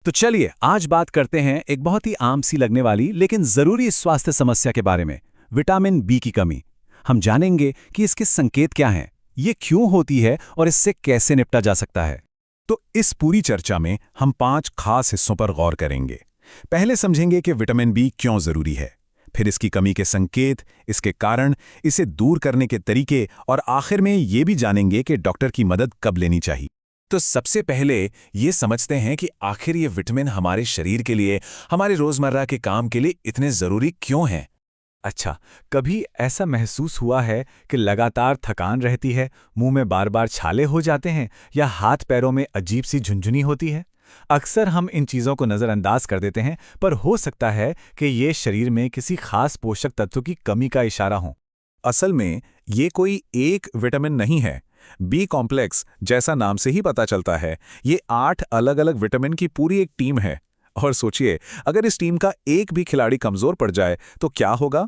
तो चलिए आज बात करते हैं एक बहुत ही आम सी लगने वाली लेकिन जरूरी स्वास्थ्य समस्या के बारे में, विटामिन बी की कमी। हम जानेंगे कि इसके संकेत क्या हैं, ये क्यों होती है और इससे कैसे निपटा जा सकता है। तो इस पूरी चर्चा में हम 5 खास हिस्सों पर गौर करेंगे। पहले समझेंगे कि विटामिन बी क्यों जरूरी है, फिर इसकी कमी के संकेत, इसके कारण, इसे दूर करने के तरीके और आखिर में ये भी जानेंगे कि डॉक्टर की मदद कब लेनी चाहिए। तो सबसे पहले ये समझते हैं कि आखिर ये विटामिन हमारे शरीर के लिए, हमारे रोजमर्रा के काम के लिए इतने जरूरी क्यों हैं। अच्छा, कभी ऐसा महसूस हुआ है कि लगातार थकान रहती है, मुंह में बार बार छाले हो जाते हैं या हाथ पैरों में अजीब सी झुंझुनी होती है? अक्सर हम इन चीज़ों को नज़रअंदाज कर देते हैं, पर हो सकता है कि ये शरीर में किसी खास पोषक तत्व की कमी का इशारा हो। असल में ये कोई एक विटामिन नहीं है। बी कॉम्प्लेक्स, जैसा नाम से ही पता चलता है, ये 8 अलग-अलग विटामिन की पूरी एक टीम है। और सोचिए, अगर इस टीम का एक भी खिलाड़ी कमजोर पड़ जाए तो क्या होगा?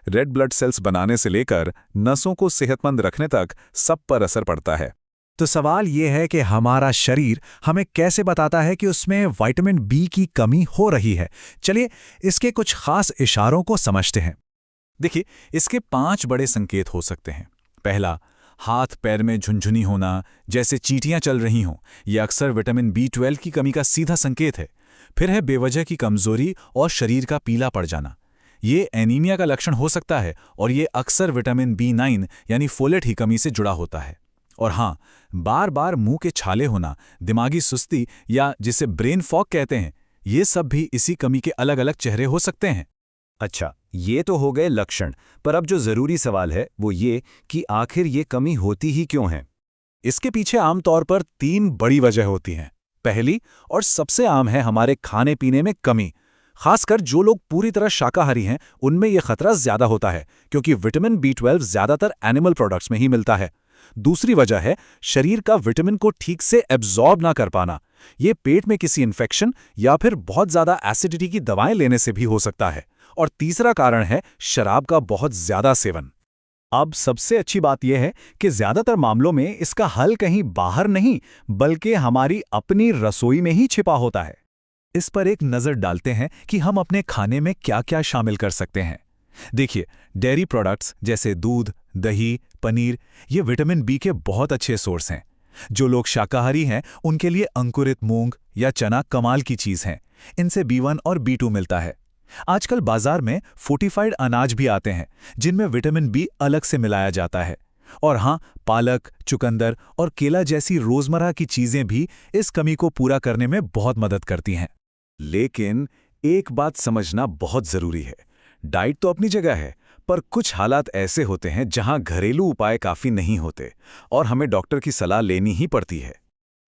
रेड ब्लड सेल्स बनाने से लेकर नसों को सेहतमंद रखने तक सब पर असर पड़ता है। तो सवाल ये है कि हमारा शरीर हमें कैसे बताता है कि उसमें विटामिन बी की कमी हो रही है। चलिए इसके कुछ खास इशारों को समझते हैं। देखिए, इसके 5 बड़े संकेत हो सकते हैं। पहला, हाथ पैर में झुनझुनी होना, जैसे चींटियां चल रही हों। यह अक्सर विटामिन B12 की कमी का सीधा संकेत है। फिर है बेवजह की कमजोरी और शरीर का पीला पड़ जाना। ये एनीमिया का लक्षण हो सकता है और ये अक्सर विटामिन B9 यानी फोलेट की कमी से जुड़ा होता है। और हाँ, बार बार मुंह के छाले होना, दिमागी सुस्ती या जिसे ब्रेन फॉग कहते हैं, ये सब भी इसी कमी के अलग अलग चेहरे हो सकते हैं। अच्छा, ये तो हो गए लक्षण, पर अब जो जरूरी सवाल है वो ये कि आखिर ये कमी होती ही क्यों है। इसके पीछे आमतौर पर 3 बड़ी वजह होती हैं। पहली और सबसे आम है हमारे खाने पीने में कमी। खासकर जो लोग पूरी तरह शाकाहारी हैं, उनमें यह खतरा ज्यादा होता है, क्योंकि विटामिन B12 ज्यादातर एनिमल प्रोडक्ट्स में ही मिलता है। दूसरी वजह है शरीर का विटामिन को ठीक से एब्जॉर्ब ना कर पाना। ये पेट में किसी इन्फेक्शन या फिर बहुत ज्यादा एसिडिटी की दवाएं लेने से भी हो सकता है। और तीसरा कारण है शराब का बहुत ज्यादा सेवन। अब सबसे अच्छी बात यह है कि ज्यादातर मामलों में इसका हल कहीं बाहर नहीं, बल्कि हमारी अपनी रसोई में ही छिपा होता है। इस पर एक नजर डालते हैं कि हम अपने खाने में क्या क्या शामिल कर सकते हैं। देखिए, डेयरी प्रोडक्ट्स जैसे दूध, दही, पनीर, ये विटामिन बी के बहुत अच्छे सोर्स हैं। जो लोग शाकाहारी हैं, उनके लिए अंकुरित मूंग या चना कमाल की चीज हैं। इनसे B1 और B2 मिलता है। आजकल बाजार में फोर्टिफाइड अनाज भी आते हैं, जिनमें विटामिन बी अलग से मिलाया जाता है। और हाँ, पालक, चुकंदर और केला जैसी रोजमर्रा की चीजें भी इस कमी को पूरा करने में बहुत मदद करती हैं। लेकिन एक बात समझना बहुत जरूरी है। डाइट तो अपनी जगह है, पर कुछ हालात ऐसे होते हैं जहां घरेलू उपाय काफी नहीं होते और हमें डॉक्टर की सलाह लेनी ही पड़ती है।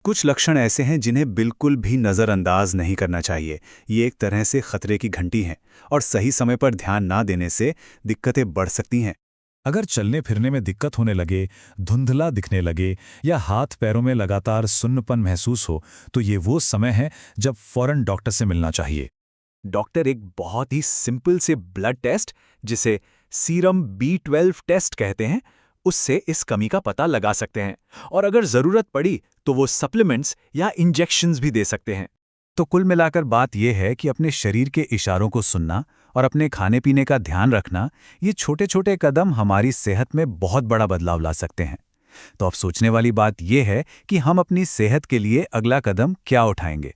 कुछ लक्षण ऐसे हैं जिन्हें बिल्कुल भी नज़रअंदाज नहीं करना चाहिए। ये एक तरह से खतरे की घंटी हैं और सही समय पर ध्यान ना देने से दिक्कतें बढ़ सकती हैं। अगर चलने फिरने में दिक्कत होने लगे, धुंधला दिखने लगे या हाथ पैरों में लगातार सुन्नपन महसूस हो, तो ये वो समय है जब फौरन डॉक्टर से मिलना चाहिए। डॉक्टर एक बहुत ही सिंपल से ब्लड टेस्ट, जिसे सीरम B12 टेस्ट कहते हैं, उससे इस कमी का पता लगा सकते हैं। और अगर जरूरत पड़ी तो वो सप्लीमेंट्स या इंजेक्शंस भी दे सकते हैं। तो कुल मिलाकर बात यह है कि अपने शरीर के इशारों को सुनना और अपने खाने पीने का ध्यान रखना, ये छोटे छोटे कदम हमारी सेहत में बहुत बड़ा बदलाव ला सकते हैं। तो अब सोचने वाली बात यह है कि हम अपनी सेहत के लिए अगला कदम क्या उठाएंगे।